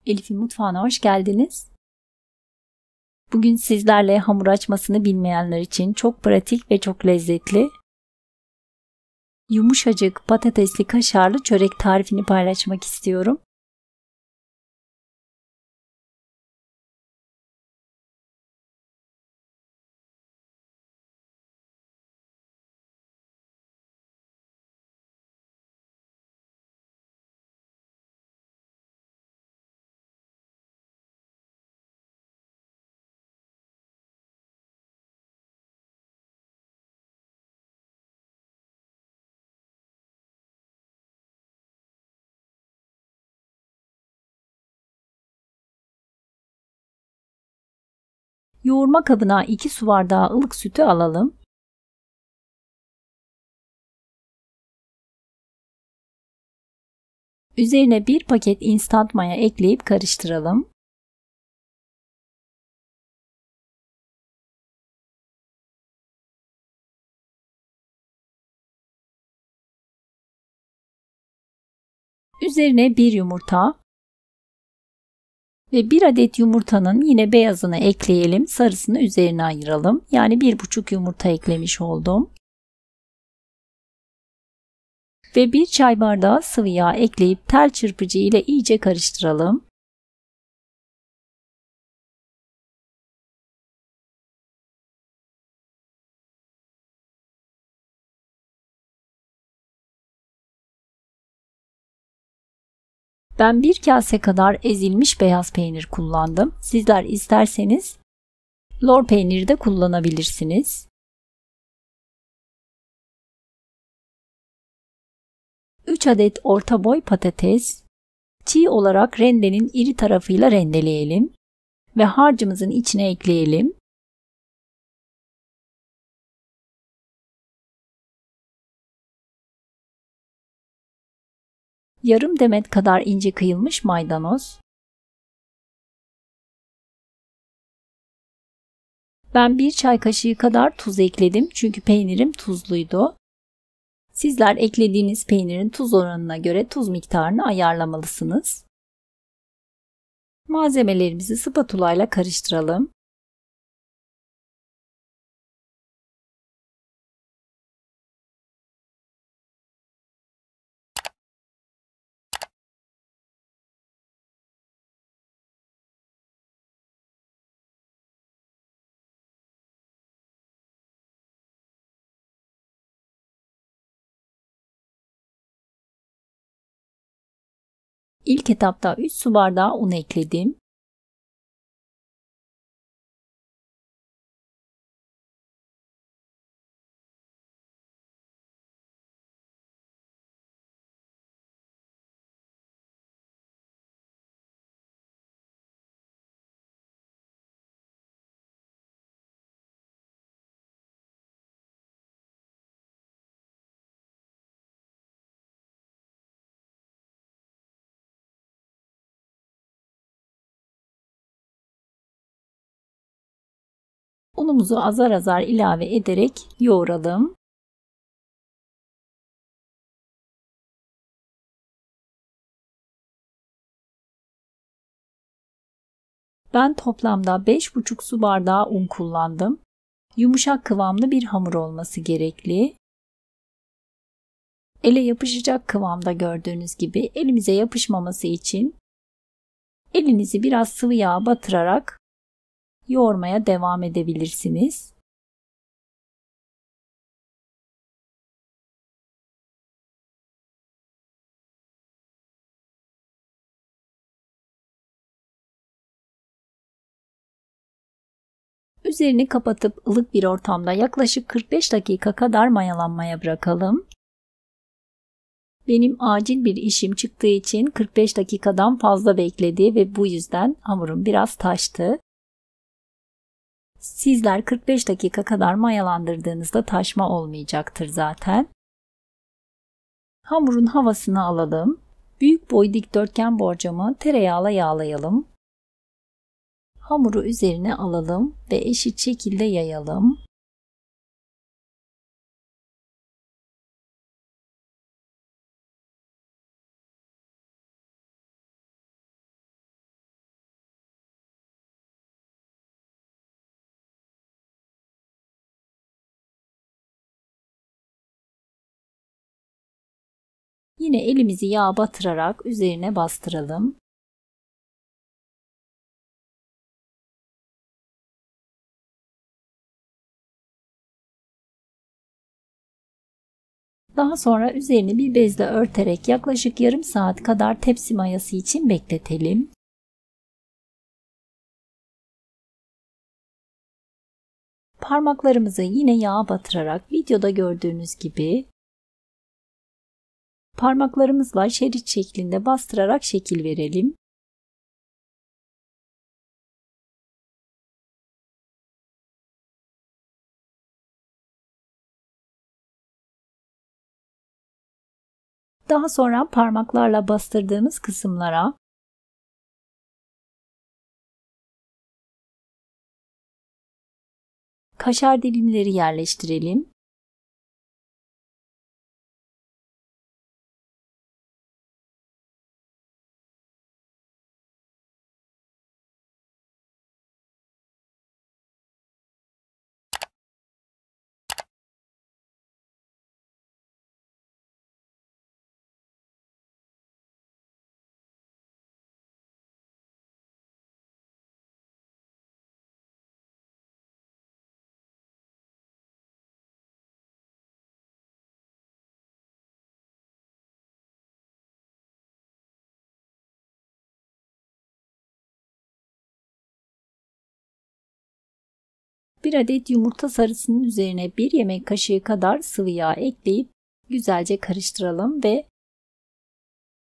Elif'in mutfağına hoş geldiniz. Bugün sizlerle hamur açmasını bilmeyenler için çok pratik ve çok lezzetli, yumuşacık patatesli kaşarlı çörek tarifini paylaşmak istiyorum. Yoğurma kabına 2 su bardağı ılık sütü alalım. Üzerine 1 paket instant maya ekleyip karıştıralım. Üzerine 1 yumurta ve 1 adet yumurtanın yine beyazını ekleyelim. Sarısını üzerine ayıralım. Yani 1,5 yumurta eklemiş oldum. Ve 1 çay bardağı sıvı yağ ekleyip tel çırpıcı ile iyice karıştıralım. Ben 1 kase kadar ezilmiş beyaz peynir kullandım. Sizler isterseniz lor peyniri de kullanabilirsiniz. 3 adet orta boy patates, çiğ olarak rendenin iri tarafıyla rendeleyelim ve harcımızın içine ekleyelim. Yarım demet kadar ince kıyılmış maydanoz. Ben 1 çay kaşığı kadar tuz ekledim çünkü peynirim tuzluydu. Sizler eklediğiniz peynirin tuz oranına göre tuz miktarını ayarlamalısınız. Malzemelerimizi spatula ile karıştıralım. İlk etapta 3 su bardağı un ekledim. Unumuzu azar azar ilave ederek yoğuralım. Ben toplamda 5,5 su bardağı un kullandım. Yumuşak kıvamlı bir hamur olması gerekli. Ele yapışacak kıvamda gördüğünüz gibi elimize yapışmaması için elinizi biraz sıvı yağ batırarak yoğurmaya devam edebilirsiniz. Üzerini kapatıp ılık bir ortamda yaklaşık 45 dakika kadar mayalanmaya bırakalım. Benim acil bir işim çıktığı için 45 dakikadan fazla bekledi ve bu yüzden hamurum biraz taştı. Sizler 45 dakika kadar mayalandırdığınızda taşma olmayacaktır zaten. Hamurun havasını alalım. Büyük boy dikdörtgen borcamı tereyağla yağlayalım. Hamuru üzerine alalım ve eşit şekilde yayalım. Yine elimizi yağa batırarak üzerine bastıralım. Daha sonra üzerini bir bezle örterek yaklaşık yarım saat kadar tepsi mayası için bekletelim. Parmaklarımızı yine yağa batırarak videoda gördüğünüz gibi parmaklarımızla şerit şeklinde bastırarak şekil verelim. Daha sonra parmaklarla bastırdığımız kısımlara kaşar dilimleri yerleştirelim. Bir adet yumurta sarısının üzerine 1 yemek kaşığı kadar sıvı yağ ekleyip güzelce karıştıralım ve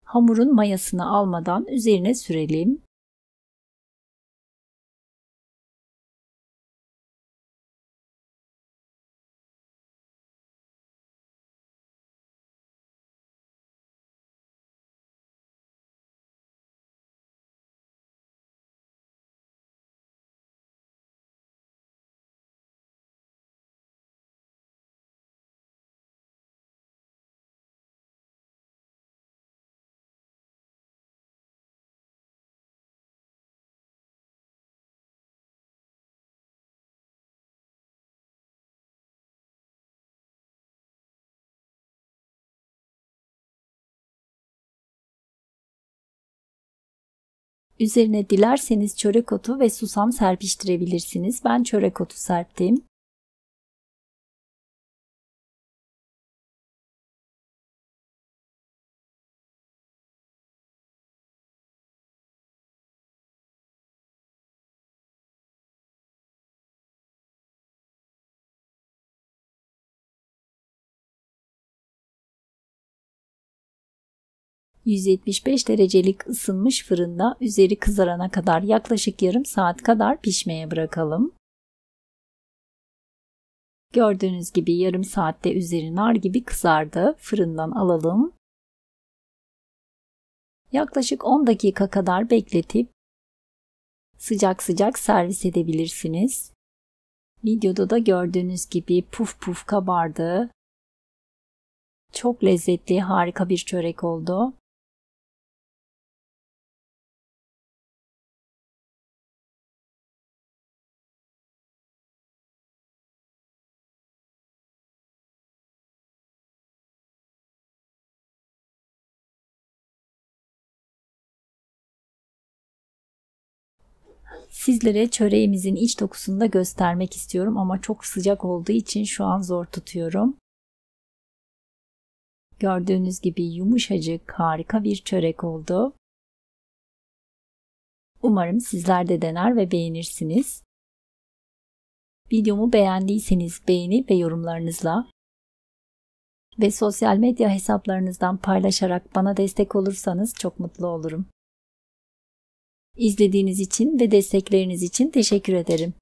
hamurun mayasını almadan üzerine sürelim. Üzerine dilerseniz çörek otu ve susam serpiştirebilirsiniz. Ben çörek otu serptim. ...175 derecelik ısınmış fırında üzeri kızarana kadar yaklaşık yarım saat kadar pişmeye bırakalım. Gördüğünüz gibi yarım saatte üzeri nar gibi kızardı. Fırından alalım. Yaklaşık 10 dakika kadar bekletip sıcak sıcak servis edebilirsiniz. Videoda da gördüğünüz gibi puf puf kabardı. Çok lezzetli, harika bir çörek oldu. Sizlere çöreğimizin iç dokusunu da göstermek istiyorum ama çok sıcak olduğu için şu an zor tutuyorum. Gördüğünüz gibi yumuşacık, harika bir çörek oldu. Umarım sizler de dener ve beğenirsiniz. Videomu beğendiyseniz beğeni ve yorumlarınızla ve sosyal medya hesaplarınızdan paylaşarak bana destek olursanız çok mutlu olurum. İzlediğiniz için ve destekleriniz için teşekkür ederim.